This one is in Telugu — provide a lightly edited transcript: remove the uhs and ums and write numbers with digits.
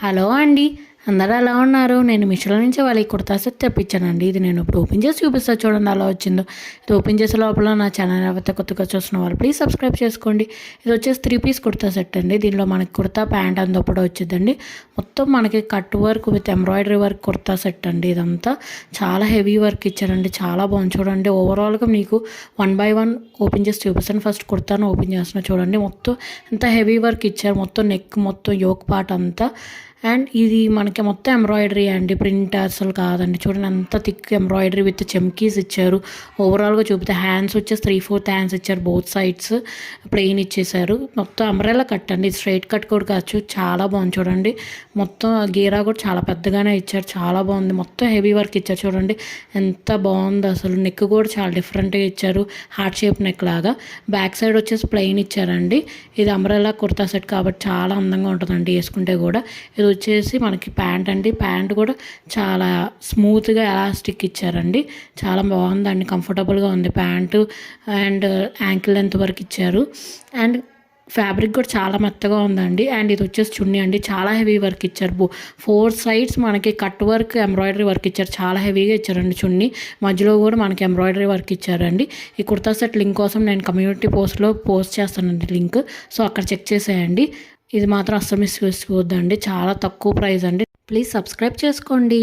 హలో అండి, అందరూ ఎలా ఉన్నారు? నేను మీషోలో నుంచి వాళ్ళకి కుర్తా సెట్ తెప్పించానండి. ఇది నేను ఇప్పుడు ఓపెన్ చేసి చూపిస్తాను, చూడండి ఎలా వచ్చిందో. ఇది ఓపెన్ చేసే లోపల నా ఛానల్ ఎవరైతే కొత్తగా చూస్తున్న వాళ్ళు ప్లీజ్ సబ్స్క్రైబ్ చేసుకోండి. ఇది వచ్చేసి 3 పీస్ కుర్తా సెట్ అండి. దీనిలో మనకి కుర్తా ప్యాంట్ అందులో వచ్చిందండి. మొత్తం మనకి cut work with embroidery work kurta set అండి. ఇదంతా చాలా హెవీ వర్క్ ఇచ్చారండి, చాలా బాగుంది. చూడండి ఓవరాల్గా మీకు 1 బై 1 ఓపెన్ చేసి చూపిస్తాను. ఫస్ట్ కుర్తాను ఓపెన్ చేస్తున్నా, చూడండి మొత్తం ఎంత హెవీ వర్క్ ఇచ్చారు. మొత్తం నెక్, మొత్తం యోక్ పార్ట్ అంతా. అండ్ ఇది మనకి మొత్తం ఎంబ్రాయిడరీ అండి, ప్రింట్ అసలు కాదండి. చూడండి అంత థిక్ ఎంబ్రాయిడరీ విత్ చెమ్కీస్ ఇచ్చారు. ఓవరాల్గా చూపితే హ్యాండ్స్ వచ్చేసి 3/4 హ్యాండ్స్ ఇచ్చారు, బోత్ సైడ్స్ ప్లెయిన్ ఇచ్చేసారు. మొత్తం అంబ్రెల్లా కట్ అండి, స్ట్రైట్ కట్ కూడా కావచ్చు. చాలా బాగుంది చూడండి. మొత్తం గీరా కూడా చాలా పెద్దగానే ఇచ్చారు, చాలా బాగుంది. మొత్తం హెవీ వర్క్ ఇచ్చారు, చూడండి ఎంత బాగుంది అసలు. నెక్ కూడా చాలా డిఫరెంట్గా ఇచ్చారు, హార్ట్ షేప్ నెక్ లాగా. బ్యాక్ సైడ్ వచ్చేసి ప్లెయిన్ ఇచ్చారండి. ఇది అంబ్రెల్లా కుర్తా సెట్ కాబట్టి చాలా అందంగా ఉంటుందండి వేసుకుంటే కూడా. ఇది వచ్చేసి మనకి ప్యాంట్ అండి. ప్యాంట్ కూడా చాలా స్మూత్గా ఎలాస్టిక్ ఇచ్చారండి, చాలా బాగుందండి, కంఫర్టబుల్గా ఉంది ప్యాంటు. అండ్ యాంకిల్ లెంత్ వరకు ఇచ్చారు. అండ్ ఫ్యాబ్రిక్ కూడా చాలా మెత్తగా ఉందండి. అండ్ ఇది వచ్చేసి చున్నీ అండి, చాలా హెవీ వర్క్ ఇచ్చారు. 4 సైడ్స్ మనకి కట్ వర్క్, ఎంబ్రాయిడరీ వర్క్ ఇచ్చారు, చాలా హెవీగా ఇచ్చారండి చున్నీ. మధ్యలో కూడా మనకి ఎంబ్రాయిడరీ వర్క్ ఇచ్చారండి. ఈ కుర్తా సెట్ లింక్ కోసం నేను కమ్యూనిటీ పోస్ట్లో పోస్ట్ చేస్తానండి లింక్, సో అక్కడ చెక్ చేసేయండి. ఇది మాత్రం అస్సలు మిస్ చేసుకోవద్దండి, చాలా తక్కువ ప్రైస్ అండి. ప్లీజ్ సబ్స్క్రైబ్ చేసుకోండి.